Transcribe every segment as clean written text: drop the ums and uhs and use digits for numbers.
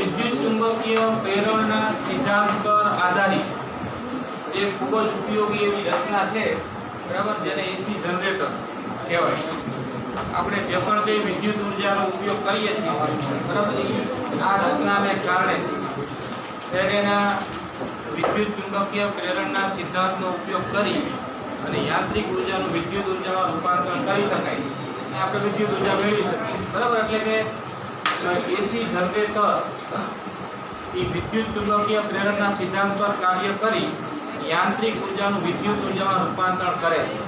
વિદ્યુત ચુંબકીય પ્રેરણના સિદ્ધાંત પર આધારિત એક ખૂબ જ ઉપયોગી એવી રચના છે, બરાબર, જેને એસી જનરેટર કહેવાય. આપણે જે પણ કંઈ વિદ્યુત ઉર્જાનો ઉપયોગ કરીએ છીએ, બરાબર, આ રચનાને કારણે ફેરેના વિદ્યુત ચુંબકીય પ્રેરણના સિદ્ધાંતનો ઉપયોગ કરી અને યાંત્રિક ઉર્જાનું વિદ્યુત ઉર્જામાં રૂપાંતરણ કરી શકાય છે અને આપણે વિદ્યુત ઉર્જા મેળવી શકીએ, બરાબર. એટલે કે એસી જનરેટર એ વિદ્યુત ચુંબકીય પ્રેરણના સિદ્ધાંત પર કાર્ય કરી યાંત્રિક ઉર્જાનું વિદ્યુત ઉર્જામાં રૂપાંતરણ કરે છે.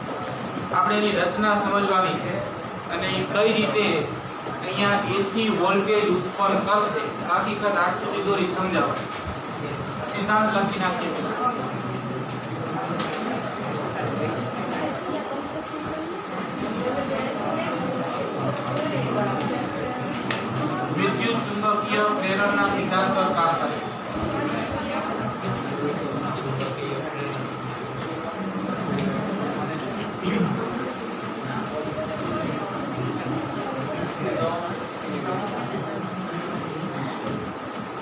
આપણે એની રચના સમજવાની છે અને એ કઈ રીતે અહીંયા એસી વોલ્ટેજ ઉત્પન્ન કરશે, હકીકત આકૃતિ દોરી સમજાવવા. સિદ્ધાંત લખી નાખીએ. વિદ્યુત ચુંબકીય પ્રેરણના સિદ્ધાંત પર કામ કરે.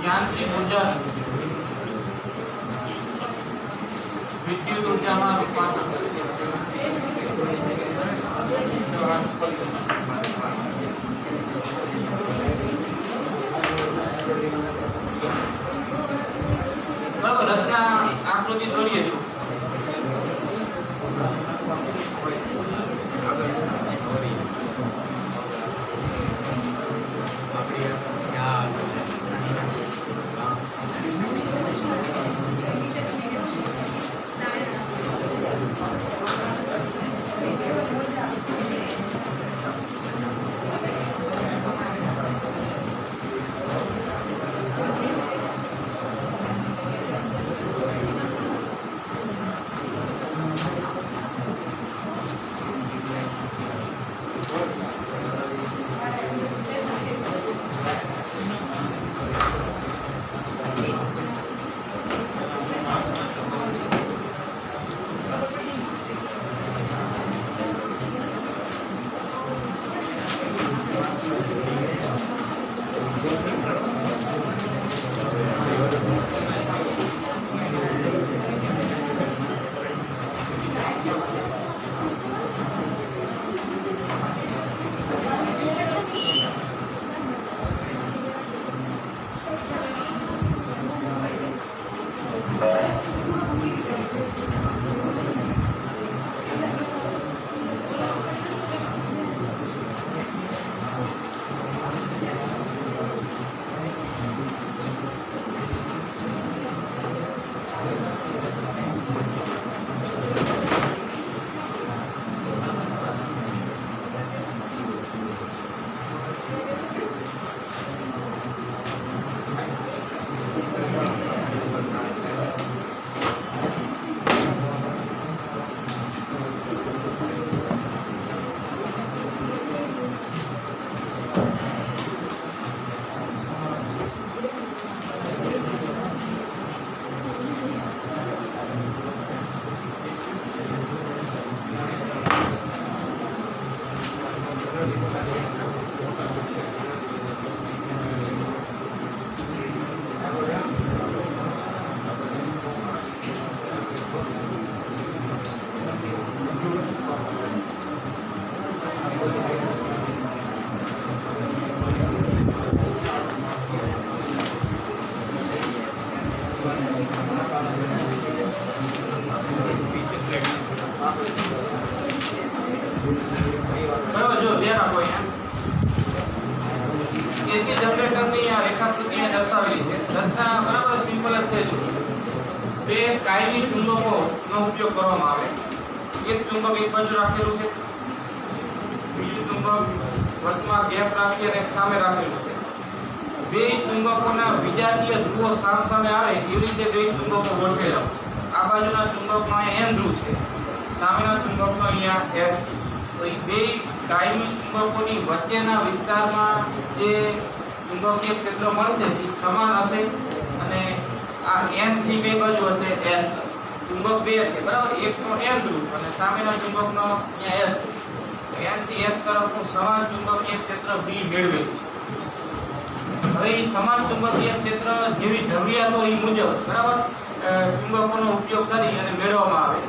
યાંત્રિક ઉર્જા વિદ્યુત ઉર્જામાં રૂપાંતર કરે છે. બરાબર, રચના આકૃતિ દોરીએ તો બરાબર, જો ધ્યાન આપો. અહીંયા એસી જનરેટરની આ રેખાકૃતિ દર્શાવેલી છે. રચના બરાબર સિમ્પલ જ છે. જો બે કાયમી ચુંબકોનો ઉપયોગ કરવામાં આવે. એક ચુંબક એક બાજુ રાખેલું છે, બીજું ચુંબક વચમાં ગેપ રાખી અને સામે રાખેલું છે. બે ચુંબકોના વિજાતીય ધ્રુવો સામે આવે એવી રીતે બે ચુંબકો ગોઠવેલા. આ બાજુના ચુંબકનો અહીંયા N ધ્રુવ છે, સામેના ચુંબકનો અહીંયા S. તો એ બે કાયમી ચુંબકોની વચ્ચેના વિસ્તારમાં જે ચુંબકીય ક્ષેત્ર મળશે એ સમાન હશે અને આ N થી બે બાજુ હશે S. ચુંબક બે છે, બરાબર, એકનો N ધ્રુવ અને સામેના ચુંબકનો અહીંયા S. N થી S તરફનું સમાન ચુંબકીય ક્ષેત્ર B મેળવેલું છે. હવે એ સમાન ચુંબકીય ક્ષેત્ર જેવી જરૂરિયાતો એ મુજબ બરાબર ચુંબકોનો ઉપયોગ કરી અને મેળવવામાં આવે.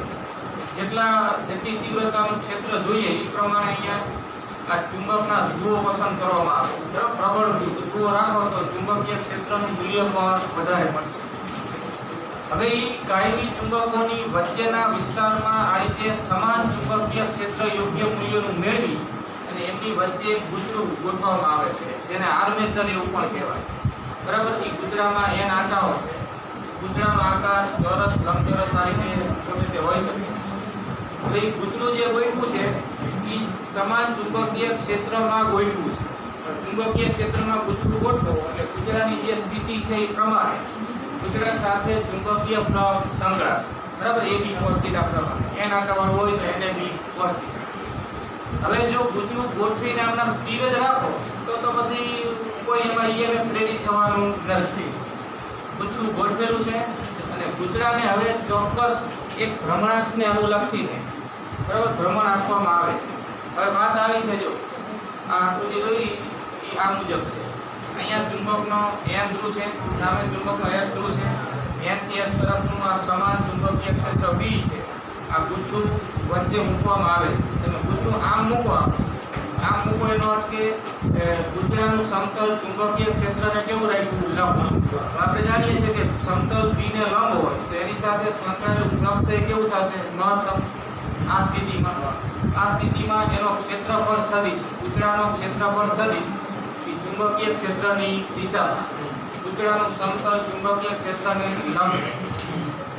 જેટલી તીવ્રતાનું ક્ષેત્ર જોઈએ એ પ્રમાણે અહીંયા આ ચુંબકના ધ્રુવો પસંદ કરવામાં આવે. બરાબર, પ્રબળ ધ્રુવો રાખો તો ચુંબકીય ક્ષેત્રનું મૂલ્ય પણ વધારે મળશે. હવે એ કાયમી ચુંબકોની વચ્ચેના વિસ્તારમાં આ રીતે સમાન ચુંબકીય ક્ષેત્ર યોગ્ય મૂલ્યનું મેળવી અને એમની વચ્ચે ગૂંચળું ગોઠવવામાં આવે છે, જેને આર્મેચર એવું પણ કહેવાય. બરાબર, એ ગૂંચળામાં એન આંટાઓ છે. ગૂંચળાનો આકાર ચોરસ, લંબચોરસ આ રીતે ગમે તે હોઈ શકે. તો એ ગૂંચળું જે ગોઠવું છે એ સમાન ચુંબકીય ક્ષેત્રમાં ગોઠવું છે. ચુંબકીય ક્ષેત્રમાં ગૂંચળું ગોઠવો એટલે ગૂંચળાની જે સ્થિતિ છે એ પ્રમાણે ગૂંચળા સાથે ચુંબકીય ફ્લક્સ સંકળાશે. બરાબર, એ બી cos θ પ્રમાણે એન આંટાવાળું હોય તો એને બી cos θ. હવે જો ગૂંચળું ગોઠવીને આમના સ્થિર જ રાખો તો પછી કોઈ એમાં EMF પ્રેરિત થવાનું નથી. ગૂંચળું ગોઠવેલું છે અને ગૂંચળાને હવે ચોક્કસ એક ભ્રમણાક્ષને અનુલક્ષીને બરાબર ભ્રમણ આપવામાં આવે છે. હવે વાત આવી છે, જો આ આકૃતિ દોરી એ આ મુજબ છે. અહીંયા ચુંબકનો N ધ્રુવ છે, સામે ચુંબકનો S ધ્રુવ છે. N થી S તરફનું આ સમાન ચુંબકીય ક્ષેત્ર B છે. આ ગૂંચળું વચ્ચે મૂકવામાં આવે છે. તમે ગૂંચળું આમ મૂકો, આમ મૂકો એનો અર્થ કે ગૂંચળાનું સમતલ ચુંબકીય ક્ષેત્રને કેવું રાખ્યું? લંબ. આપણે જાણીએ છીએ કે સમતલ B ને લંબ હોય તો એની સાથે સંકળાયેલું ફ્લક્સ એ કેવું થશે? મહત્તમ. આ સ્થિતિમાં એનો ક્ષેત્રફળ સદિશ, ગૂંચળાનો ક્ષેત્રફળ સદિશ એ ચુંબકીય ક્ષેત્રની દિશામાં, ગૂંચળાનું સમતલ ચુંબકીય ક્ષેત્રને લંબ.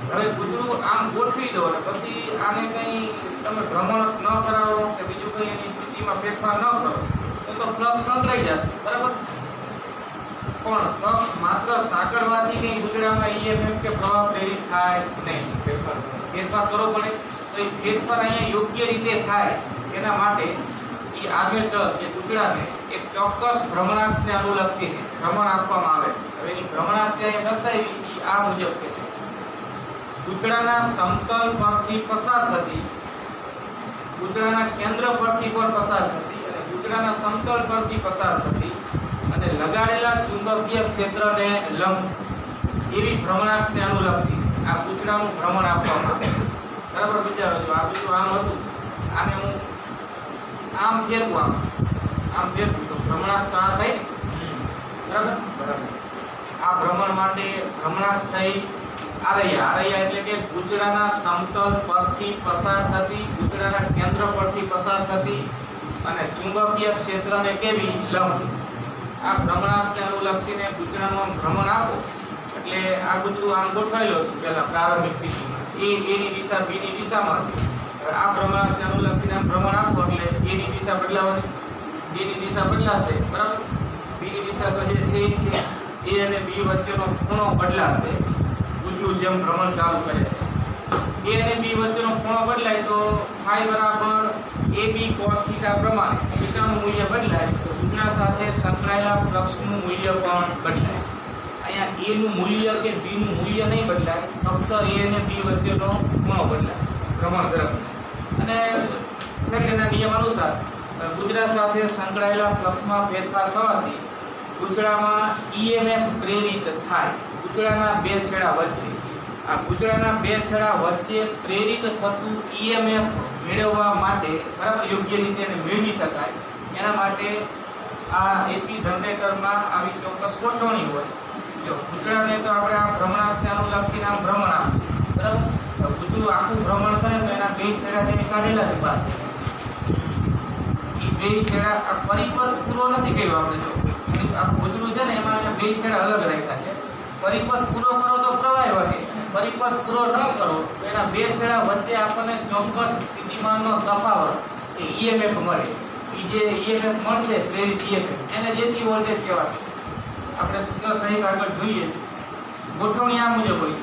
હવે ગૂંચળું આમ ગોઠવી દો અને પછી આને કંઈ તમે ભ્રમણ ન કરાવો કે બીજું કંઈ એની સ્થિતિમાં ફેરફાર ન કરો તો ફ્લક્સ સંકળાઈ જશે. બરાબર, પણ ફ્લક્સ માત્ર સાંકળવાથી કંઈ ગૂંચળામાં EMF કે પ્રવાહ પ્રેરિત થાય નહીં. ફેરફાર કરવો પડે. તો એ ફેરફાર અહીંયા યોગ્ય રીતે થાય એના માટે એ આર્મેચર કે ગૂંચળાને એક ચોક્કસ ભ્રમણાક્ષને અનુલક્ષીને ભ્રમણ આપવામાં આવે છે. હવે એની ભ્રમણાક્ષ જે અહીંયા દર્શાવી એ આ મુજબ છે. ગૂંચળાના સમતલ પરથી પસાર થતી, ગૂંચળાના કેન્દ્ર પરથી પણ પસાર થતી અને ગૂંચળાના સમતલ પરથી પસાર થતી અને લગાડેલા ચુંબકીય ક્ષેત્રને લંબ એવી ભ્રમણાક્ષને અનુલક્ષી આ ગૂંચળાનું ભ્રમણ આપવામાં આવે. બરાબર, વિચારો છો આ બધું આમ હતું, આને હું આમ ફેરવું, આમ ફેરવું તો ભ્રમણાક્ષ તો આ થઈ. બરાબર, આ ભ્રમણ માટે ભ્રમણાક્ષ થઈ આરૈયા એટલે કે ગૂંચળાના સમતલ પરથી પસાર થતી, ગૂંચળાના કેન્દ્ર પરથી પસાર થતી અને ચુંબકીય ક્ષેત્રને કેવી? લંબ. આ ભ્રમણાક્ષને અનુલક્ષીને ગૂંચળાનું ભ્રમણ આપો એટલે આ ગૂંચળું આમ ગોઠવાયેલું હતું પહેલા પ્રારંભિક સ્થિતિમાં, એની દિશા બીની દિશામાં હતી. હવે આ ભ્રમણાક્ષને અનુલક્ષીને આમ ભ્રમણ આપો એટલે એની દિશા બદલાવાની, બીની દિશા બદલાશે. બરાબર, બીની દિશા તો જે છે એ અને બી વચ્ચેનો ખૂણો બદલાશે. ગૂંચળું જેમ ભ્રમણ ચાલુ કરે એ અને બી વચ્ચેનો ખૂણો બદલાય તો ફાઈ બરાબર AB cos θ પ્રમાણે થીટાનું મૂલ્ય બદલાય તો ગૂંચળા સાથે સંકળાયેલા ફ્લક્સનું મૂલ્ય પણ બદલાય. અહીંયા A નું મૂલ્ય કે B નું મૂલ્ય નહીં બદલાય, ફક્ત A અને B વચ્ચેનો ખૂણો બદલાશે ભ્રમણ દરમિયાન. અને ફેરાડેના નિયમ અનુસાર ગૂંચળા સાથે સંકળાયેલા ફ્લક્સમાં ફેરફાર થવાથી ગૂંચળામાં EMF પ્રેરિત થાય. ગૂંચળાના બે છેડા વચ્ચે, આ ગૂંચળાના બે છેડા વચ્ચે પ્રેરિત થતું EMF મેળવવા માટે બરાબર યોગ્ય રીતે એને મેળવી શકાય એના માટે આ AC જનરેટરમાં આવી ચોક્કસ ગોઠવણી હોય. જો ગૂંચળાને તો આપણે આ ભ્રમણાક્ષને અનુલક્ષીને આમ ભ્રમણ આપશું. બરાબર, ગૂંચળું આખું ભ્રમણ કરે તો એના બે છેડા તેને કાઢેલા છે બહાર. એ બે છેડા આ પરિપથ પૂરો નથી કર્યો આપણે. જો આ ગૂંચળું છે ને એમાં બે છેડા અલગ રાખ્યા છે. પરિપથ પૂરો કરો તો પ્રવાહ વધે, પરિપથ પૂરો ન કરો તો એના બે છેડા વચ્ચે આપણને ચોક્કસ સ્થિતિમાનનો તફાવત એ EMF મળે. એ જે EMF મળશે પ્રેરિત EMF એને AC વોલ્ટેજ કહેવાશે. આપણે સૂત્ર સહિત આગળ જોઈએ. ગોઠવણી આ મુજબ હોય.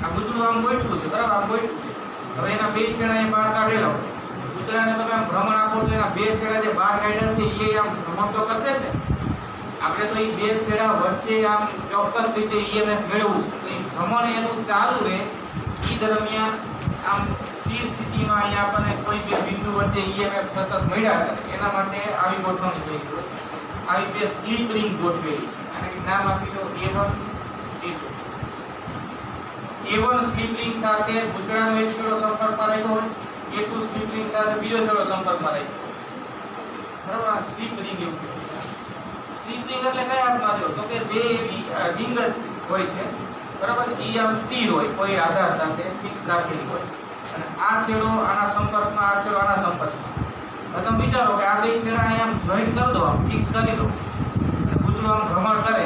આ ગૂંચળું આમ ગોઠવું છે, બરાબર, આમ ગોઠવું છે. હવે એના બે છેડા એ બહાર કાઢેલા હોય. ગૂંચળાને તમે આમ ભ્રમણ આપો એટલે એના બે છેડા જે બહાર કાઢ્યા છે એ આમ ભ્રમણ તો કરશે જ ને. આપણે તો એ બે છેડા વચ્ચે આમ ચોક્કસ રીતે EMF મેળવવું છે. તો એ ભ્રમણ એનું ચાલુ રહે એ દરમિયાન આમ સ્થિર સ્થિર સ્થિતિમાં અહીંયા આપણને કોઈ બે બિંદુ વચ્ચે EMF સતત મળ્યા કરે એના માટે આવી ગોઠવણી થઈ છે. આવી બે સ્લીપ રિંગ ગોઠવેલી છે અને નામ આપી દો A1 A2. A1 slip ring સાથે પૂતળાનો એક છેડો સંપર્કમાં રહ્યો હોય, A2 સ્લીપ રિંગ સાથે બીજો છેડો સંપર્કમાં રહ્યો. બરાબર, આ સ્લીપ રિંગ એવું કહેવાય. સ્લીપ રિંગ એટલે કઈ અર્થમાં જો તો કે બે રિંગ જ હોય છે, બરાબર, એ આમ સ્થિર હોય, કોઈ આધાર સાથે ફિક્સ રાખેલી હોય અને આ છેડો આના સંપર્કમાં, આ છેડો આના સંપર્કમાં. હવે તમે વિચારો કે આ બે છેડા અહીંયા જોઈન્ટ કરી દો, આમ ફિક્સ કરી દો અને પૂતળું આમ ભ્રમણ કરે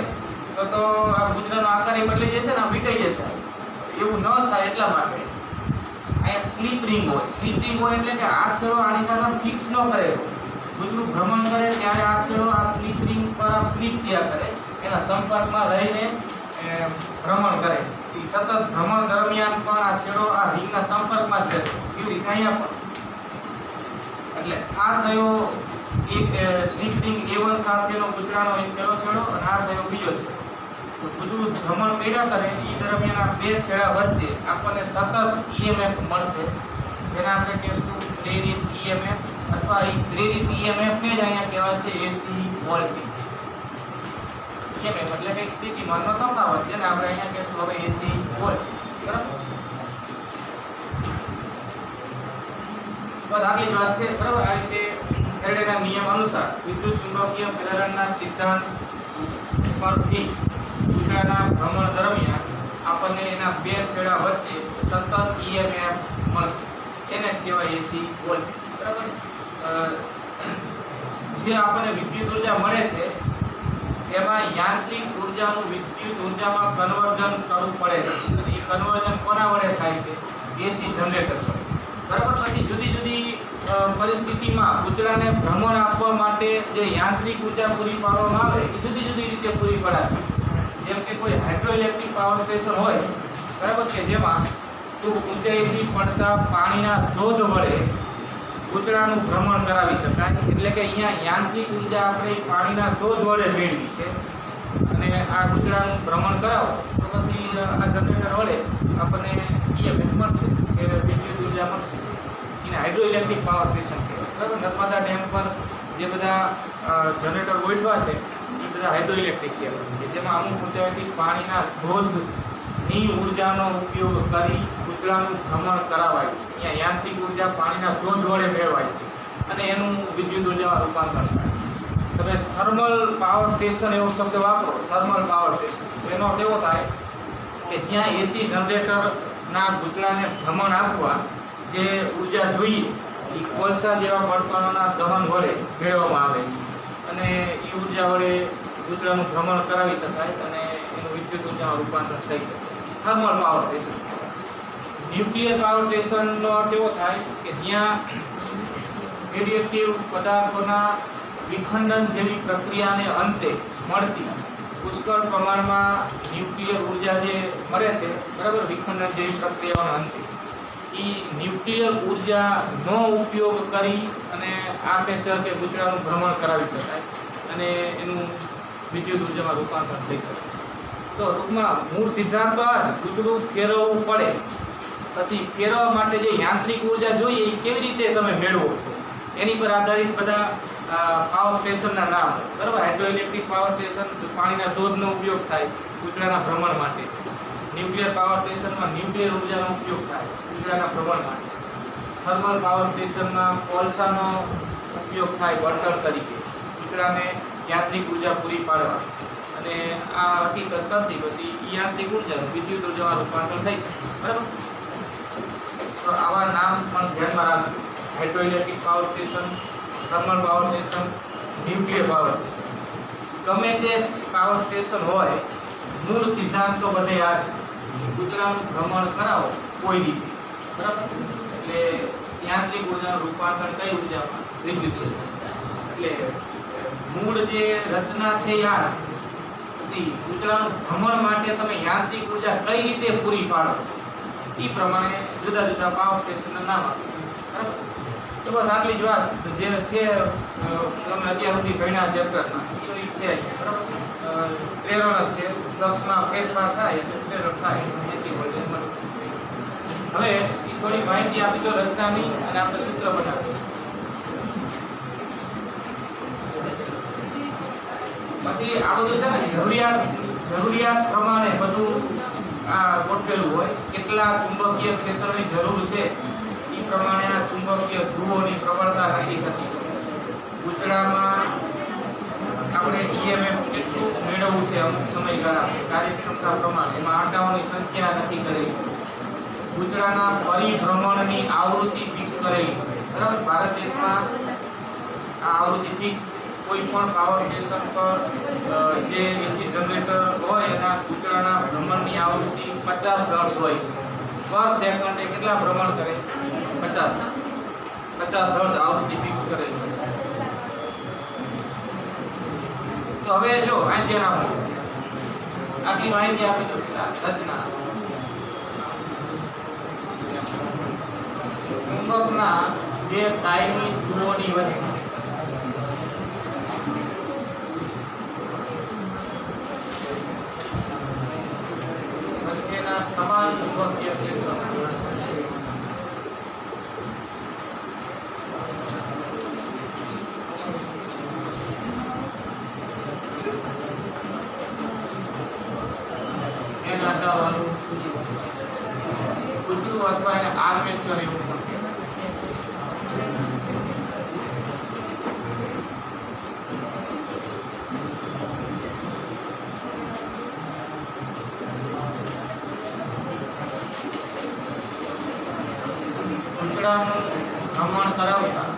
તો આ પૂતળાનો આકાર એ બદલાઈ જશે ને, આમ વીંટાઈ જશે. એવું ન થાય એટલા માટે અહીંયા સ્લીપ રિંગ હોય. સ્લીપ રિંગ હોય એટલે કે આ છેડો આની સાથે ફિક્સ ન કરે, પૂતળું ભ્રમણ કરે ત્યારે આ છેડો આ સ્લીપ રિંગ પર આમ સ્લીપ થયા કરે, એના સંપર્કમાં રહીને ભ્રમણ કરે. સતત ભ્રમણ દરમિયાન પણ આ છેડો આ રિંગના સંપર્કમાં જ રહે. એવી રીતે અહીંયા પણ. એટલે આ થયો એક સ્લીપ રિંગ A1 સાથેનો પૂતળાનો એક પહેલો છેડો અને આ થયો બીજો છેડો. તો પૂતળું ભ્રમણ કર્યા કરે એ દરમિયાન આ બે છેડા વચ્ચે આપણને સતત EMF મળશે, જેને આપણે કહીશું પ્રેરિત EMF, અથવા એ પ્રેરિત EMF ને જ અહીંયા કહેવાય છે AC વોલ્ટેજ. EMF એટલે કે સ્થિતિમાનનો તફાવત, જેને આપણે અહીંયા કહીશું હવે AC વોલ્ટેજ. બરાબર, બસ આગલી વાત છે. બરાબર, આ રીતે ફેરેડેના નિયમ અનુસાર વિદ્યુત ચુંબકીય પ્રેરણના સિદ્ધાંત પરથી પૂતળાના ભ્રમણ દરમિયાન આપણને એના બે છેડા વચ્ચે સતત EMF મળશે, એને જ કહેવાય AC વોલ્ટેજ. બરાબર, જે આપણને વિદ્યુત ઉર્જા મળે છે એમાં યાંત્રિક ઉર્જાનું વિદ્યુત ઉર્જામાં કન્વર્ઝન કરવું પડે છે. અને એ કન્વર્ઝન કોના વડે થાય છે? AC જનરેટર વડે. બરાબર, પછી જુદી જુદી પરિસ્થિતિમાં પૂતળાને ભ્રમણ આપવા માટે જે યાંત્રિક ઉર્જા પૂરી પાડવામાં આવે એ જુદી જુદી રીતે પૂરી પડાય. જેમ કે કોઈ હાઇડ્રો ઇલેક્ટ્રિક પાવર સ્ટેશન હોય, બરાબર, કે જેમાં ખૂબ ઊંચાઈથી પડતા પાણીના ધોધ વડે પૂતળાનું ભ્રમણ કરાવી શકાય. એટલે કે અહીંયા યાંત્રિક ઉર્જા આપણે પાણીના ધોધ વડે મેળવી છે અને આ પૂતળાનું ભ્રમણ કરાવો તો પછી આ જનરેટર વડે આપણને EMF મળશે કે વિદ્યુત ઉર્જા મળશે. એને હાઇડ્રો ઇલેક્ટ્રિક પાવર સ્ટેશન કહેવાય. બરાબર, નર્મદા ડેમ પર જે બધા જનરેટર ગોઠવા છે એ બધા હાઇડ્રો ઇલેક્ટ્રિક કહેવાય, કે જેમાં અમુક ઊંચાઈથી પાણીના ધોધની ઉર્જાનો ઉપયોગ કરી પૂતળાનું ભ્રમણ કરાવાય છે. અહીંયા યાંત્રિક ઉર્જા પાણીના ધોધ વડે મેળવાય છે અને એનું વિદ્યુત ઉર્જામાં રૂપાંતર થાય છે. તમે થર્મલ પાવર સ્ટેશન એવો શબ્દ વાપરો, થર્મલ પાવર સ્ટેશન, એનો અર્થ એવો થાય કે જ્યાં AC જનરેટરના પૂતળાને ભ્રમણ આપવા જે ઉર્જા જોઈએ એ કોલસા જેવા બળતણોના દહન વડે મેળવવામાં આવે છે અને એ ઉર્જા વડે પૂતળાનું ભ્રમણ કરાવી શકાય અને એનું વિદ્યુત ઉર્જામાં રૂપાંતર થઈ શકે. Thermal power station. Nuclear power સ્ટેશનનો અર્થ એવો થાય કે જ્યાં રેડિએક્ટિવ પદાર્થોના વિખંડન જેવી પ્રક્રિયાને અંતે મળતી પુષ્કળ પ્રમાણમાં ન્યુક્લિયર ઉર્જા જે મળે છે, બરાબર, વિખંડન જેવી પ્રક્રિયાઓના અંતે એ ન્યુક્લિયર ઉર્જાનો ઉપયોગ કરી અને આ પેચર કે પૂતળાનું ભ્રમણ કરાવી શકાય અને એનું વિદ્યુત ઉર્જામાં રૂપાંતર થઈ શકે. તો ટૂંકમાં મૂળ સિદ્ધાંત તો આ પૂતળું ફેરવવું પડે, પછી ફેરવવા માટે જે યાંત્રિક ઉર્જા જોઈએ એ કેવી રીતે તમે મેળવો છો એની પર આધારિત બધા પાવર સ્ટેશનના નામ. બરાબર, હાઇડ્રો ઇલેક્ટ્રિક પાવર સ્ટેશન પાણીના ધોધનો ઉપયોગ થાય પૂતળાના ભ્રમણ માટે. ન્યુક્લિયર પાવર સ્ટેશનમાં ન્યુક્લિયર ઉર્જાનો ઉપયોગ થાય પૂતળાના ભ્રમણ માટે. થર્મલ પાવર સ્ટેશનમાં કોલસાનો ઉપયોગ થાય બળતણ તરીકે પૂતળાને યાંત્રિક ઉર્જા પૂરી પાડવા અને આ હકીકત કરતી પછી યાંત્રિક ઉર્જાનું વિદ્યુત ઉર્જામાં રૂપાંતર થઈ શકે. બરાબર, તો આવા નામ પણ ધ્યાનમાં રાખજો. Hydro electric power station, thermal power station, nuclear power station. ગમે તે પાવર સ્ટેશન હોય, મૂળ સિદ્ધાંત તો બધે આ જ. પૂતળાનું ભ્રમણ કરાવો કોઈ રીતે, બરાબર, એટલે યાંત્રિક ઉર્જાનું રૂપાંતર કઈ ઉર્જામાં? વિદ્યુત ઉર્જા. એટલે મૂળ જે રચના છે એ આ છે. પછી પૂતળાનું ભ્રમણ માટે તમે યાંત્રિક ઉર્જા કઈ રીતે પૂરી પાડો એ પ્રમાણે જુદા જુદા પાવર સ્ટેશનના નામ આપે છે. બરાબર, તો બસ આટલી જ વાત જે છે તમે અત્યાર સુધી ભણ્યા ચેપ્ટરમાં એ છે. બરાબર, પ્રેરણ જ છે, ફ્લક્સમાં ફેરફાર થાય એટલે પ્રેરણ થાય, એસી વોલ્ટેજ મળે. હવે થોડી માહિતી આપી દો રચનાની અને આપણે સૂત્ર બનાવીએ. પછી આ બધું છે ને જરૂરિયાત પ્રમાણે બધું આ ગોઠવેલું હોય. કેટલા ચુંબકીય ક્ષેત્રની જરૂર છે એ પ્રમાણે આ ચુંબકીય ધ્રુવોની પ્રબળતા નક્કી થતી. ગુજરાતમાં આપણે EMF કેટલું મેળવવું છે અમુક સમયગાળા કાર્યક્ષમતા પ્રમાણે એમાં આંટાઓની સંખ્યા નક્કી કરેલી. ગુજરાતના પરિભ્રમણની આવૃત્તિ ફિક્સ કરેલી. બરાબર, ભારત દેશમાં આ આવૃત્તિ ફિક્સ. કોઈ પણ પાવર સ્ટેશન પર જે એસી જનરેટર હોય એના ગુજરાતના ભ્રમણની આવૃત્તિ 50 હર્ટ્ઝ હોય છે. પર સેકન્ડે કેટલા ભ્રમણ કરે? 50 હર્ટ્ઝ આવૃત્તિ ફિક્સ કરેલી છે. તો હવે જો આ ધ્યાન આપો, આટલી માહિતી આપી દો. રચના ચુંબકના બે કાયમી ધ્રુવોની વચ્ચેના સમાન ચુંબકીય ક્ષેત્ર કુચું અથવા એને આર્મેચર એવું પણ કૂતરાનું ભ્રમણ કરાવતા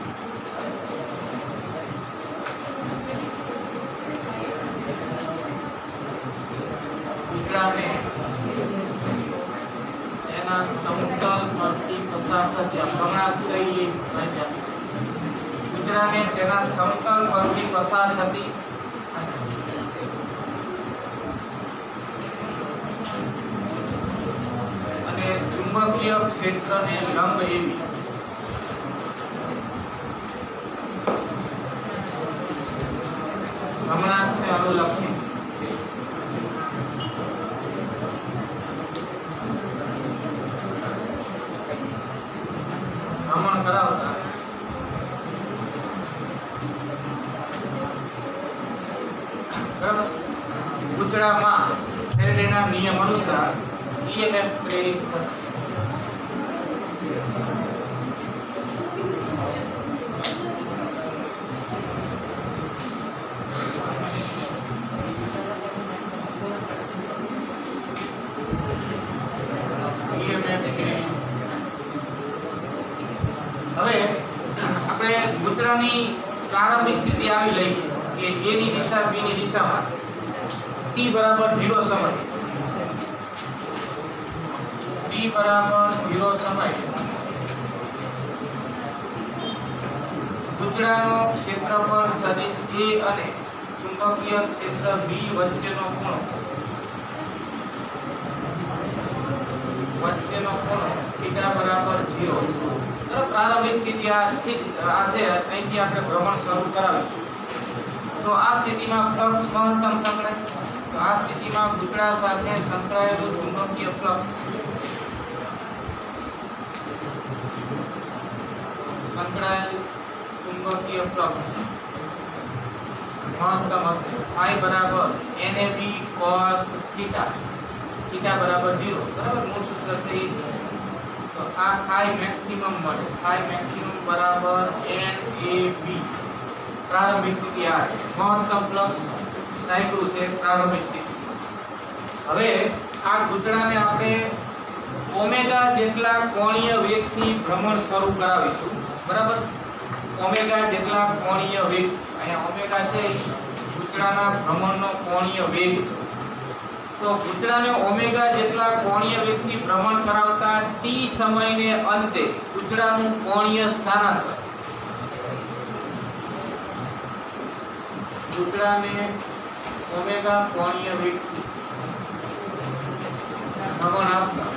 કૂતરાને એના સમતલ પરથી પસાર થતી ભ્રમણાક્ષ કઈ કૂતરાને તેના સમતલ પરથી પસાર થતી અને ચુંબકીય ક્ષેત્રને લંબ એવી ભ્રમણાક્ષને અનુલક્ષી ભ્રમણ કરાવતા બરાબર કૂતરામાં ફેરેડેના નિયમ અનુસાર EMF પ્રેરિત થશે. હવે આપણે કૂતરાની પ્રારંભિક સ્થિતિ આવી લઈ કે A ની દિશા B ની દિશામાં છે. t બરાબર 0 સમય t બરાબર 0 સમય કૂતરાનો ક્ષેત્રફળ સદિશ A અને ચુંબકીય ક્ષેત્ર B વચ્ચેનો ખૂણો θ બરાબર 0 છે. પ્રારંભિક સ્થિતિ આ છે. અહીંથી આપણે ભ્રમણ શરૂ કરાવીશું. તો આ સ્થિતિમાં ફ્લક્સ મહત્તમ સંકળાય. તો આ સ્થિતિમાં કૂતરા સાથે સંકળાયેલું ચુંબકીય ફ્લક્સ મહત્તમ હશે. I બરાબર NAB cos θ બરાબર 0. બરાબર, મૂળ સૂત્ર છે એ. તો આ I મેક્સિમમ મળે. I મેક્સિમમ બરાબર NAB. પ્રારંભિક સ્થિતિ આ છે. મહત્તમ ફ્લક્સ સાયકલ છે પ્રારંભિક સ્થિતિ. હવે આ કૂતરાને આપણે ઓમેગા જેટલા કોણીય વેગથી ભ્રમણ શરૂ કરાવીશું. બરાબર, ઓમેગા જેટલા કોણીય વેગ. અહીંયા ઓમેગા છે એ કૂતરાના ભ્રમણનો કોણીય વેગ છે. તો કૂતરાને ઓમેગા જેટલા કોણીય વેગથી ભ્રમણ કરાવતા t સમયને અંતે કૂતરાનું કોણીય સ્થાનાંતર કૂતરાને ઓમેગા કોણીય વેગથી ભ્રમણ આપતા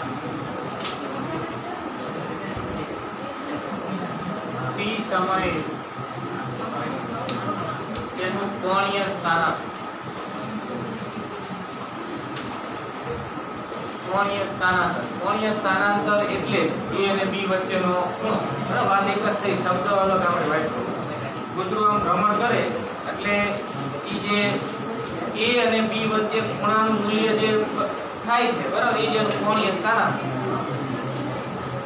t સમયે તેનું કોણીય સ્થાનાંતર. તો કોણીય સ્થાનાંતર એટલે જ a અને b વચ્ચેનો ખૂણો. બરાબર, વાત એક જ થઈ, શબ્દ અલગ આપણે વાંચ્યો. કૂતરું આમ ભ્રમણ કરે એટલે ઈ જે a અને b વચ્ચે ખૂણાનું મૂલ્ય જે થાય છે, બરાબર, એ જેનું કોણીય સ્થાનાંતર.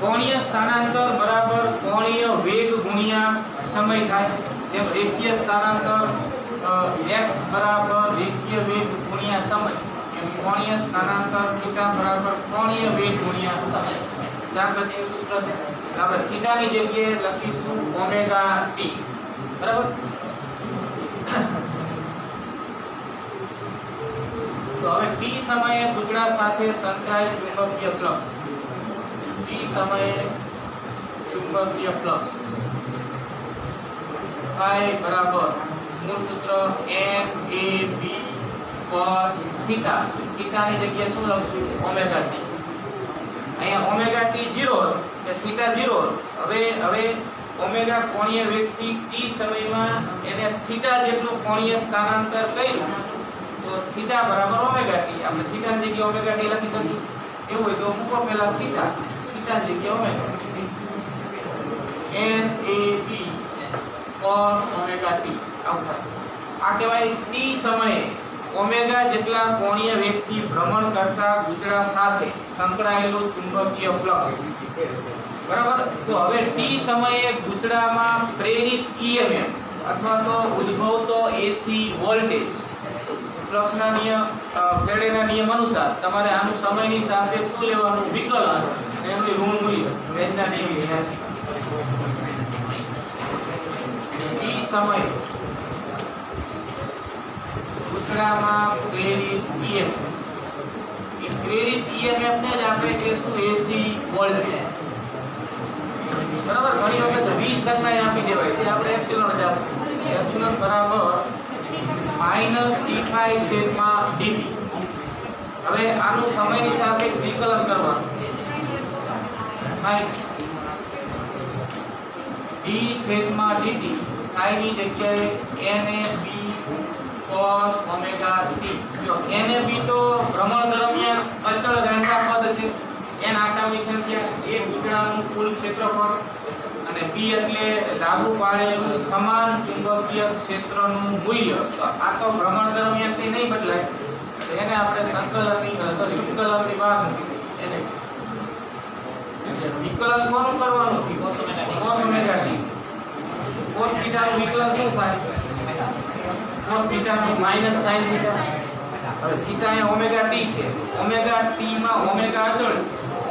કોણીય સ્થાનાંતર બરાબર કોણીય વેગ ગુણ્યા સમય થાય. એમ રેખીય સ્થાનાંતર x બરાબર રેખીય વેગ ગુણ્યા સમય. એમ કોણીય સ્થાનાંતર થીટા બરાબર કોણીય વેગ ગુણ્યા સમય. જાગૃતિનું સૂત્ર છે. આપણે થીટાની જગ્યાએ લખીશું ઓમેગા t. બરાબર. તો હવે t સમયે ટુકડા સાથે સંકળાયેલ ચુંબકીય ફ્લક્સ. t સમયે ચુંબકીય ફ્લક્સ phi બરાબર મૂળ સૂત્ર NAB cos θ. થીટાની જગ્યાએ શું લખશું? Omega t. અહીંયા ઓમેગા t 0 કે થીટા 0. હવે ઓમેગા કોણીય વેગથી t સમયમાં એને થીટા જેટલું કોણીય સ્થાનાંતર કર્યું તો થીટા બરાબર ઓમેગા t. આપણે થીટાની જગ્યાએ ઓમેગા t લખી શકીએ. એવું હોય તો મૂકો પહેલા થીટા જગ્યાએ omega. NAB cos omega t. આ કહેવાય t સમયે ઓમેગા જેટલા કોણીય વેગથી ભ્રમણ કરતા ગુચડા સાથે સંકળાયેલું ચુંબકીય ફ્લક્સ. બરાબર. તો હવે t સમયે ગુચડામાં પ્રેરિત EMF અથવા તો ઉદ્ભવતો AC વોલ્ટેજ ફ્લક્સના નિયમ ફેરેડેના નિયમ અનુસાર તમારે આનું સમયની સાથે શું લેવાનું? વિકલન. એનું ઋણ મૂલ્ય વેધના નિયમ t સમયે ગુચડામાં પ્રેરિત EMF. એ પ્રેરિત EMF ને જ આપણે કહીશું AC વોલ્ટેજ. બરાબર. ઘણી વખત v સંજ્ઞા આપી દેવાય છે. આપણે એપ્સિલોન જ આપીએ. એપ્સિલોન બરાબર -d∅/dt. હવે આનું સમયની સાપેક્ષ વિકલન કરવાનું. d/dt ની જગ્યાએ NAB cos ઓમેગા t. જો NAB તો ભ્રમણ દરમિયાન અચળ રહેતા પદ છે. n આંટાની સંખ્યા, એ ગુચડાનું કુલ ક્ષેત્રફળ, અને p એટલે લાગુ પાડેલું સમાન ચુંબકીય ક્ષેત્રનું મૂલ્ય. તો આ તો ભ્રમણ દરમિયાન તે નહીં બદલાય. તો એને આપણે સંકલનની વિકલનની બહાર મૂકી દઈએ. એને વિકલન કોનું કરવાનું? cos omega t. cos થીટાનું વિકલન શું થાય? cos થીટાનું માઈનસ sin થીટા. હવે થીટા એ ઓમેગા t છે. ઓમેગા t માં ઓમેગા અચળ છે.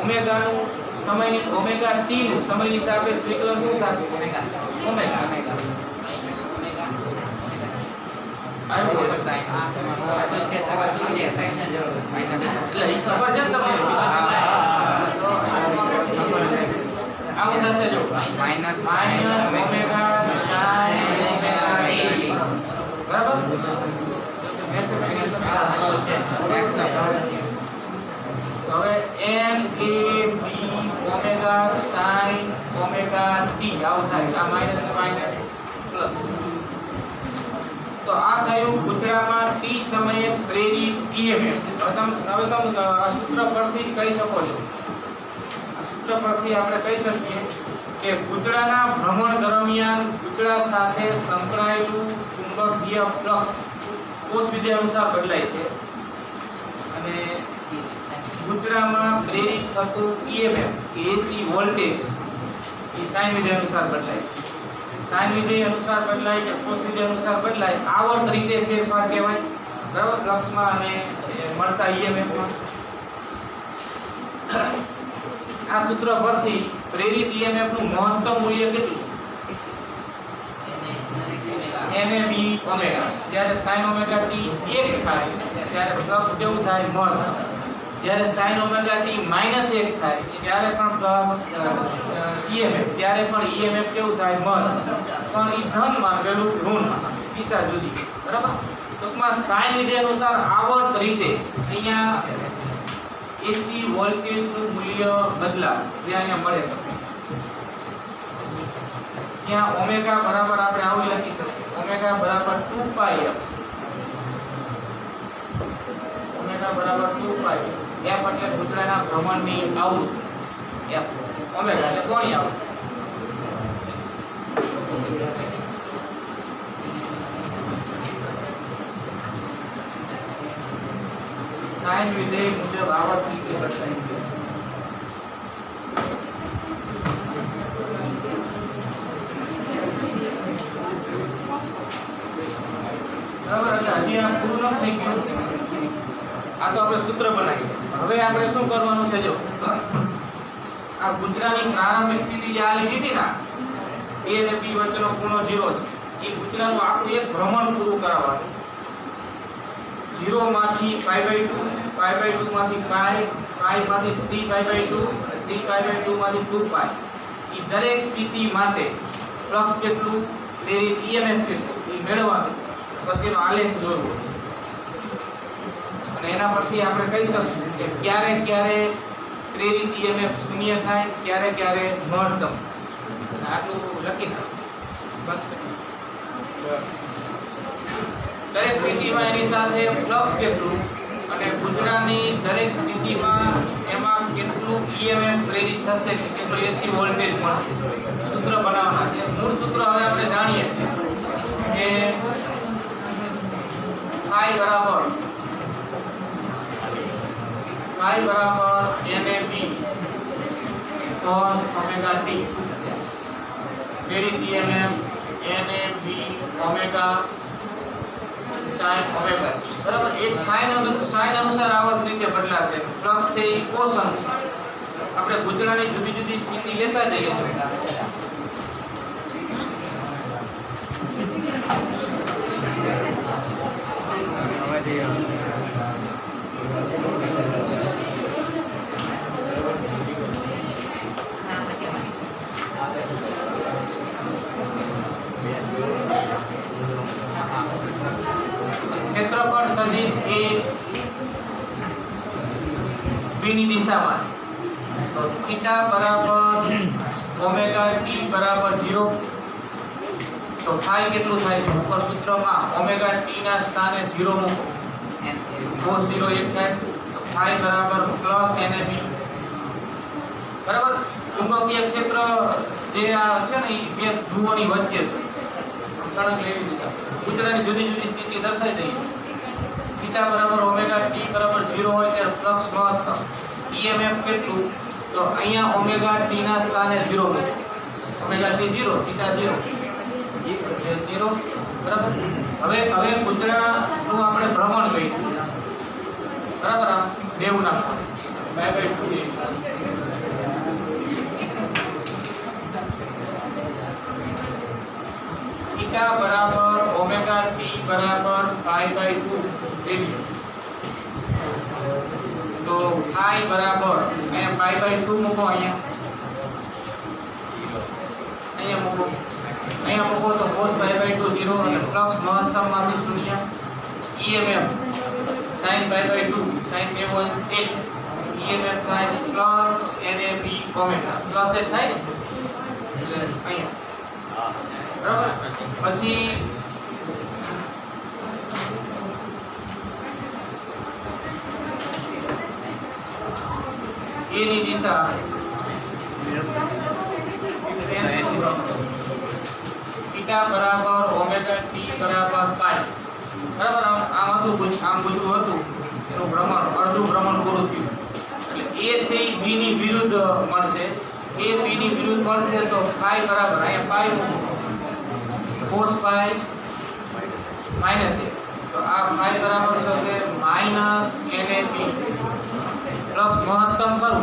ઓમેગાનું સમયની ઓમેગા t નું સમયની સાપેક્ષ વિકલન શું થાય? ઓમેગા. આવું sin આ છે સવાલ છે કઈ જરૂર માઈનસ એટલે એ ખબર છે તમને? આવું થશે જો minus omega sin omega t. બરાબર. હવે NAB omega sin omega t આવું થાય. આ માઈનસ ને માઈનસ પ્લસ. તો આ થયું ગુચડામાં t સમયે પ્રેરિત EMF. હવે તમે આ સૂત્ર પરથી કહી શકો છો. આ સૂત્ર પરથી આપણે કહી શકીએ કે ગુચડાના ભ્રમણ દરમિયાન ગુચડા સાથે સંકળાયેલું ચુંબકીય ફ્લક્સ કોષ વિધેય અનુસાર બદલાય છે, અને ગુચડામાં પ્રેરિત થતું EMF AC વોલ્ટેજ એ સાઇન વિધેય અનુસાર બદલાય છે. સાઇન વિધેય અનુસાર બદલાય કે કોસ વિધેય અનુસાર બદલાય, આવર્ત રીતે ફેરફાર કહેવાય. બરાબર. ફ્લક્સમાં અને મળતા EMF માં. આ સૂત્ર પરથી પ્રેરિત EMF નું મહત્તમ મૂલ્ય કેટલું? NAB omega. જ્યારે sin ઓમેગા t 1 થાય ત્યારે ફ્લક્સ કેવું થાય? મહત્તમ. જ્યારે sin ઓમેગા t -1 થાય ત્યારે પણ ફ્લક્સ EMF ત્યારે પણ EMF કેવું થાય? મહત્તમ. પણ ઈ ધનમાં પેલું ઋણમાં દિશા જુદી. બરાબર. ટૂંકમાં સાઇન વિધેય અનુસાર આવર્ત રીતે અહીંયા AC વોલ્ટેજનું મૂલ્ય બદલાશે. જે અહીંયા મળે જ્યાં ઓમેગા બરાબર આપણે આવું લખી શકીએ. ઓમેગા બરાબર 2πf. ઓમેગા બરાબર 2πf. એફ એટલે પૂતળાના ભ્રમણની આવૃત્તિ, એફ ઓમેગા એટલે કોણી આવૃત્તિ. સાઇન વિધેય મુજબ આવર્ત રીતે દર્શાવી છે. બરાબર, એટલે હજી આ પૂરું ન થઈ ગયું. આ તો આપણે સૂત્ર બનાવી. હવે આપણે શું કરવાનું છે? જો આ ગુજરાની પ્રારંભિક સ્થિતિ જે આ લીધી હતી ને, a અને b વચ્ચેનો ખૂણો 0 છે, એ ગુજરાનું આખું એક ભ્રમણ પૂરું કરાવવાનું. 0 માંથી π/2, π/2 માંથી π, π માંથી 3π/2, 3π/2 માંથી 2π. એ દરેક સ્થિતિ માટે ફ્લક્સ કેટલું, પ્રેરિત EMF કેટલું એ મેળવવાનું. પછી એનો આલેખ દોરવો અને એના પરથી આપણે કહી શકશું કે ક્યારે ક્યારે પ્રેરિત EMF શૂન્ય થાય, ક્યારે ક્યારે મહત્તમ. આટલું લખી નાખ. દરેક સ્થિતિમાં એની સાથે ફ્લક્સ કેટલું અને ગુજરાની દરેક સ્થિતિમાં એમાં કેટલું EMF પ્રેરિત થશે, કેટલું AC વોલ્ટેજ મળશે. સૂત્ર બનાવવાના છે. મૂળ સૂત્ર હવે આપણે જાણીએ છીએ કે phi બરાબર NAB cos omega t, પ્રેરિત EMF NAB omega sin omega. બરાબર, એક sin અનુસાર આવર્ત રીતે બદલાશે. ફ્લક્સ છે એ કોસ અનુસાર. આપણે ગુજરાની જુદી જુદી સ્થિતિ લેતા જઈએ તો ક્ષેત્રફળ સદિશ એ b ની દિશામાં છે. તો થીટા બરાબર ઓમેગા t બરાબર 0. તો phi કેટલું થાય છે? ઉપર સૂત્રમાં ઓમેગા t ના સ્થાને 0 મૂકો, cos 0 1 થાય. તો phi બરાબર પ્લસ NAB. બરાબર, ચુંબકીય ક્ષેત્ર જે આ છે ને એ બે ધ્રુવોની વચ્ચે કણક લેવી દીધા. ગુજરાની જુદી જુદી સ્થિતિ દર્શાવી દઈએ. થીટા બરાબર ઓમેગા t બરાબર 0 હોય ત્યારે ફ્લક્સ મહત્તમ, EMF કેટલું? તો અહીંયા ઓમેગા t ના સ્થાને 0 મૂકો. Omega t 0, theta 0, 0. બરાબર, હવે ગુજરાનું આપણે ભ્રમણ કહીશું. બરાબર, આ બેઉ નાખો π/2. થીટા બરાબર ઓમેગા t બરાબર π/2 રેડિયન. તો phi બરાબર અહીંયા π/2 મૂકો, અહીંયા મૂકો, અહીંયા મૂકો. તો cos π/2 0 અને ફ્લક્સ મહત્તમ માંથી 0. EMF sin π/2, sin 2 1 EMF થાય પ્લસ NAB ઓમેગા, પ્લસ એ થાય એટલે અહીંયા. બરાબર, પછી a ની દિશા થીટા બરાબર ઓમેગા t બરાબર પાઈ. બરાબર, આમ બધું હતું એનું ભ્રમણ, અડધું ભ્રમણ પૂરું થયું. એટલે a છે એ b ની વિરુદ્ધ મળશે. a b ની વિરુદ્ધ મળશે તો phi બરાબર અહીંયા પાઈ મૂકો, cos પાઈ માઈનસ a. તો આ phi બરાબર થશે માઈનસ NAB. ફ્લક્સ મહત્તમ કરું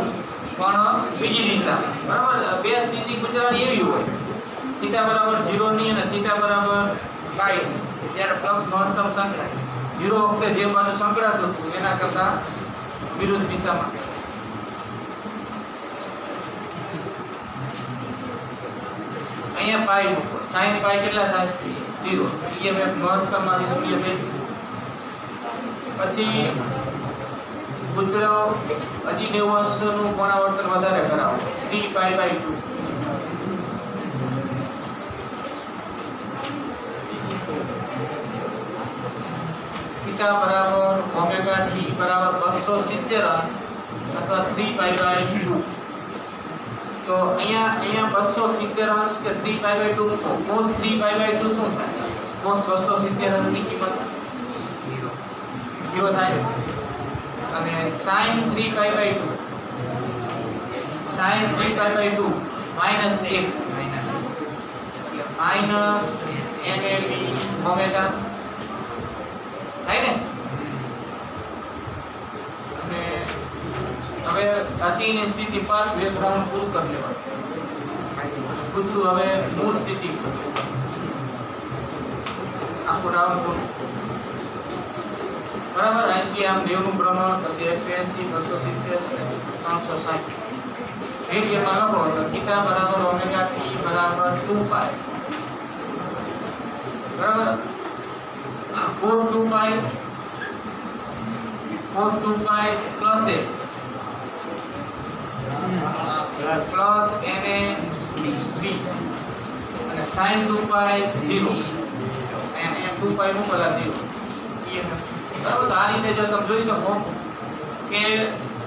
પણ બીજી દિશા. બરાબર, બે સ્થિતિ ગુજરાની એવી હોય, થીટા બરાબર 0 ની અને થીટા બરાબર પાઈ, જ્યારે ફ્લક્સ મહત્તમ સંકળાય. 0 વખતે જે બાજુ સંકળાતું હતું એના કરતા વિરુદ્ધ દિશામાં. અહીંયા પાઈ મૂકો, sin પાઈ કેટલા થાય? 0. EMF મહત્તમ માંથી 0 થઈ. પછી ગુચડો હજી 90 અંશનું કોણાવર્તન વધારે કરાવો, 3π/2. થીટા બરાબર ઓમેગા t બરાબર 270 અંશ અથવા 3π/2। તો અહીંયા 270 અંશ કે 3π/2 મૂકો। cos 3π/2 શું થાય? cos 270 અંશની કિંમત 0 થાય। અને sin 3π/2 -1 માઈનસ NAB ઓમેગા થાય ને। અને હવે ગતિની સ્થિતિ પાછું એક રાઉન્ડ પૂરું કરી લેવાનું। પૂછું હવે મૂળ સ્થિતિ આખું રાઉન્ડ પૂરું બરાબર। અહીંથી આમ દેવનું ભ્રમણ, પછી 180, 270, 360 એ જેમાં લખો તો થીટા બરાબર ઓમેગા ટી બરાબર 2π બરાબર। cos 2π plus a plus NAB અને sin 2π 0 અને 2π નું બરાબર 0 બરાબર। તો આ રીતે જો તમે જોઈ શકો કે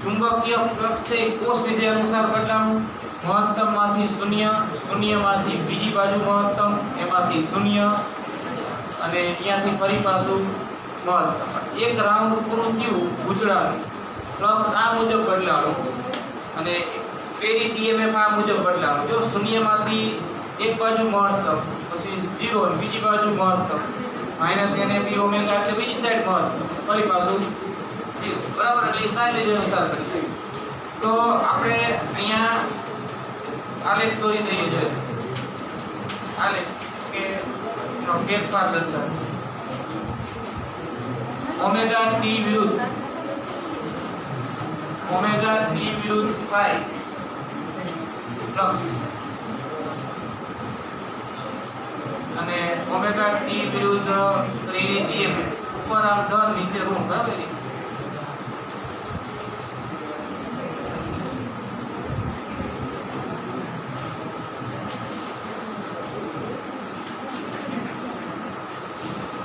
ચુંબકીય ફ્લક્સ છે કોષ વિધેય અનુસાર બદલાવું। મહત્તમ માંથી 0, 0 માંથી બીજી બાજુ મહત્તમ, એમાંથી 0 અને અહીંયાથી ફરી પાછું મહત્તમ। એક રાઉન્ડ પૂરું થયું ગુચડાનું ફ્લક્સ આ મુજબ બદલાવું અને પ્રેરિત EMF આ મુજબ બદલાવું। જો 0 માંથી એક બાજુ મહત્તમ, પછી 0 અને બીજી બાજુ મહત્તમ, -NAB ઓમેગા એટલે બીજી સાઈડ મહત્તમ, ફરી પાછું બરાબર। એટલે સાઈડ લીધે અનુસાર કરીએ તો આપણે અહીંયા આલેખ દોરી દઈએ જોઈએ। આલેખ કે નો ફેરફાર દર્શાવે ઓમેગા ટી વિરુદ્ધ phi ફ્લક્સ અને ઓમેગા ટી વિરુદ્ધ પ્રેરિત EMF ઉપર આમ ધન નીચે ઋણ બરાબર।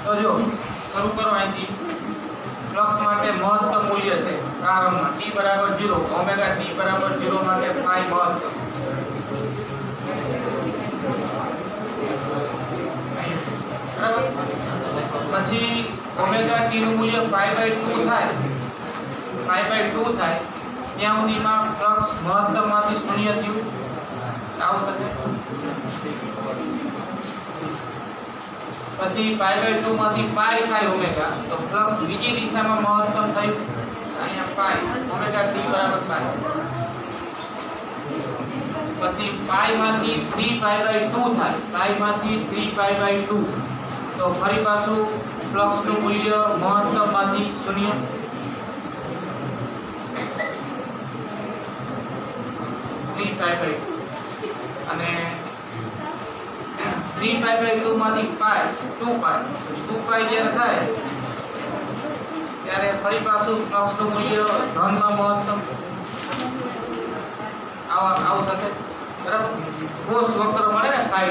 તો જો શરૂ કરો અહીંથી ફ્લક્સ માટે મહત્તમ મૂલ્ય છે પ્રારંભમાં t બરાબર 0, ઓમેગા t બરાબર 0 માટે phi મહત્તમ બરાબર। પછી ઓમેગા t નું મૂલ્ય π/2 થાય ત્યાં સુધીમાં ફ્લક્સ મહત્તમ માંથી 0 થયું આવું થશે। પછી π/2 માંથી પાઈ થાય ઓમેગા તો ફ્લક્સ બીજી દિશામાં મહત્તમ થયું અહીંયા પાઈ ઓમેગા t બરાબર પાઈ। પછી પાઈ માંથી 3π/2 થાય, પાઈ માંથી 3π/2 તો ફરી પાછું ફ્લક્સ નું મૂલ્ય મહત્તમ માંથી 0 3π/2 અને 3π/2 માંથી પાઈ 2π જ્યારે થાય ત્યારે ફરી પાછું ફ્લક્સ નું મૂલ્ય ધનમાં મહત્તમ આવું થશે બરાબર। કોસ વક્ર મળે ને phi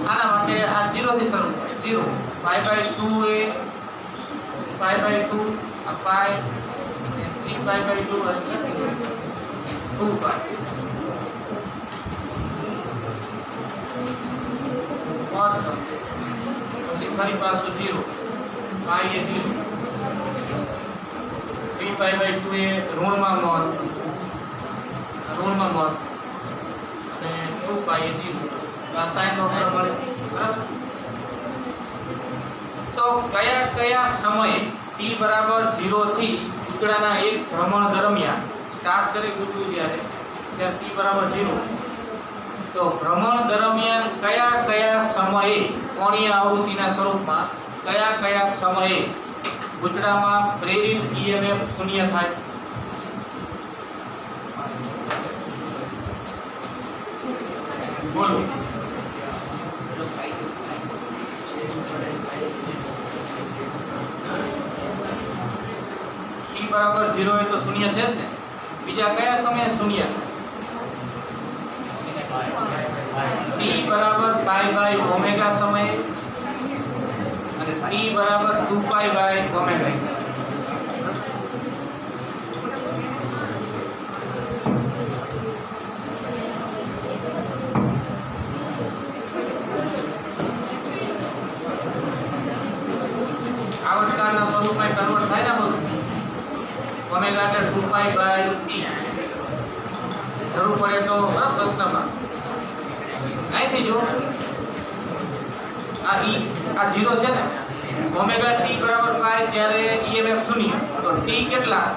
આના માટે આ 0 થી શરૂ થાય 0 π/2 એ π/2 આ પાઈ 3π/2 એટલે 2π પછી ફરી પાછું 0 પાઈ એ 0 3π/2 એ ઋણમાં મહત્તમ અને 2π એ 0 આ સાઈન વક્ર મળે બરાબર। તો કયા સમયે t બરાબર 0 થી ટુકડાના એક ભ્રમણ દરમિયાન સ્ટાર્ટ કરે ગુચવું જ્યારે t બરાબર 0 તો ભ્રમણ દરમિયાન કયા સમયે કોણીય આવૃત્તિના સ્વરૂપમાં કયા સમયે ગુચડામાં પ્રેરિત EMF 0 થાય? બોલો। t બરાબર 0 હોય તો 0 છે જ ને, બીજા કયા સમયે 0? t બરાબર π/ω સમયે અને t બરાબર 2π/ω આવર્તકાળના સ્વરૂપમાં કન્વર્ટ થાય ને બધું. ઓમેગા એટલે 2π/t. જરૂર પડે તો પ્રશ્નમાં અહીંથી જો આ 0 છે ને, ઓમેગા t બરાબર π ત્યારે EMF શૂન્ય. તો t કેટલા?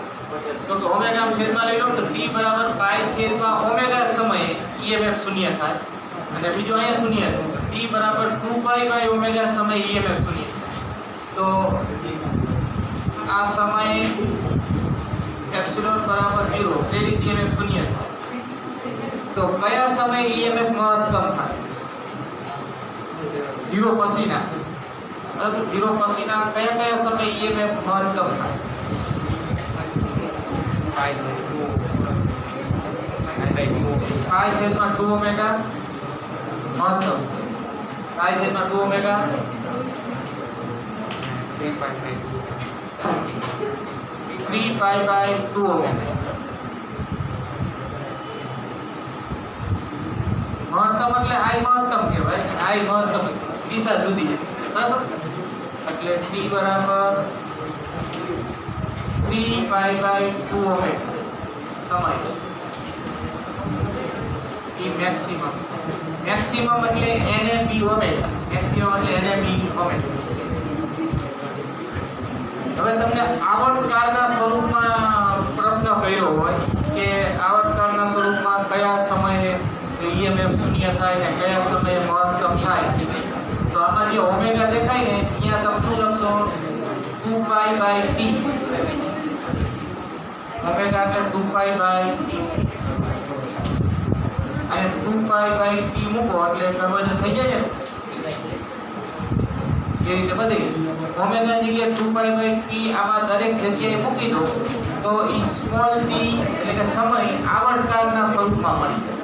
તો કે ઓમેગા છેદમાં લઈ લો તો t બરાબર π છેદમાં ઓમેગા સમયે EMF શૂન્ય થાય. અને બીજો અહીંયા શૂન્ય છે, t બરાબર 2π/ઓમેગા સમયે EMF શૂન્ય. તો આ સમયે એપ્સિલોન બરાબર 0 તે રીતે EMF શૂન્ય થાય. તો કયા સમયે EMF મહત્તમ થાય? 0 પછીના. બરાબર, 0 પછીના કયા સમયે EMF મહત્તમ થાય? પાઈ છેદમાં 2 ઓમેગા મહત્તમ. પાઈ છેદમાં 2 ઓમેગા 3π/2 ઓમેગા. મહત્તમ એટલે I મહત્તમ કહેવાય. I મહત્તમ દિશા જુદી છે, બરાબર. એટલે t બરાબર 3π/2 ઓમેગા સમય. એ મેક્સિમમ. મેક્સિમમ એટલે NAB ઓમેગા. મેક્સિમમ એટલે NAB ઓમેગા. હવે તમને આવર્તકાળના સ્વરૂપમાં પ્રશ્ન કર્યો હોય કે આવર્તકાળના સ્વરૂપમાં કયા સમયે EMF શૂન્ય થાય ને કયા સમયે મહત્તમ થાય, તો આમાં જે ઓમેગા દેખાય ને અહીંયા તમે શું લખશો? 2π/t. ઓમેગા એટલે 2π/t. અને 2π/t મૂકો એટલે કન્વર્જન થઈ જાય ને એ રીતે બધી ઓમેગા ની જગ્યાએ 2π/t આમાં દરેક જગ્યાએ મૂકી દો તો ઈ સ્મોલ t એટલે કે સમય આવર્તકાળના સ્વરૂપમાં મળી જાય.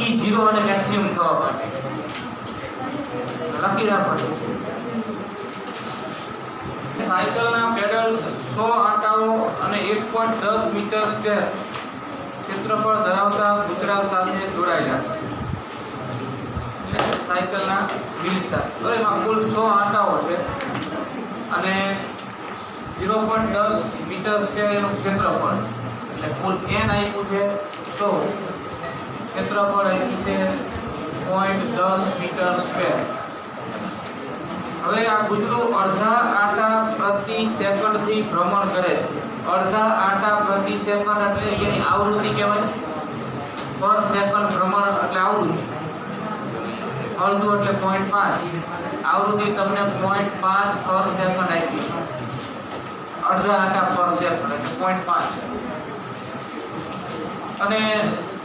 ઈ 0 અને મેક્સિમમ થવા માટે લખી રાખો. સાયકલના પેડલ્સ 100 આંટાઓ અને 1.10 મીટર સ્ક્વેર ક્ષેત્રફળ ધરાવતા પૂતળા સાથે જોડાયેલા છે. સાયકલના વ્હીલ સાથે. તો એમાં કુલ 100 આંટાઓ છે અને 0.10 મીટર સ્ક્વેર એનું ક્ષેત્રફળ છે. એટલે કુલ n આપ્યું છે 100, ક્ષેત્રફળ આપ્યું છે 0.10 મીટર સ્ક્વેર. હવે આ ગુજરું અડધા આંટા પ્રતિ સેકન્ડથી ભ્રમણ કરે છે. અડધા આંટા પ્રતિ સેકન્ડ એટલે એની આવૃત્તિ કહેવાય. પર સેકન્ડ ભ્રમણ એટલે આવૃત્તિ. અડધું એટલે 0.5. આવૃત્તિ તમને 0.5 પર સેકન્ડ આપી. અડધા આંટા પર સેકન્ડ એટલે 0.5. અને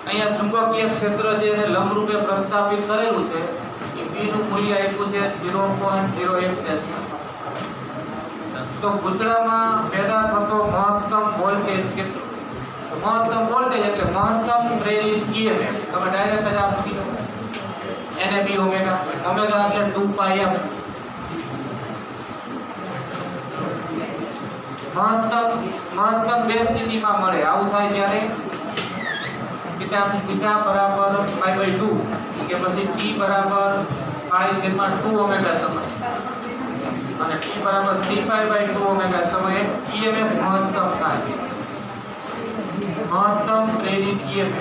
અહીંયા ચુંબકીય ક્ષેત્ર જે લંબરૂપે પ્રસ્થાપિત કરેલું છે એ p નું મૂલ્ય આપ્યું છે 0.01 ટેસ્લા. તો પૂતળામાં પેદા થતો મહત્તમ વોલ્ટેજ કેટલો? મહત્તમ વોલ્ટેજ એટલે મહત્તમ પ્રેરિત EMF. તમે ડાયરેક્ટ જ આપી દો NAB ઓમેગા. ઓમેગા એટલે 2πm. મહત્તમ બે સ્થિતિમાં મળે. આવું થાય ત્યારે θ બરાબર π/2 કે પછી t બરાબર π/2 ઓમેગા સમય અને t બરાબર 3π/2 ઓમેગા સમયે EMF મહત્તમ થાય. મહત્તમ પ્રેરિત EMF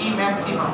E maximum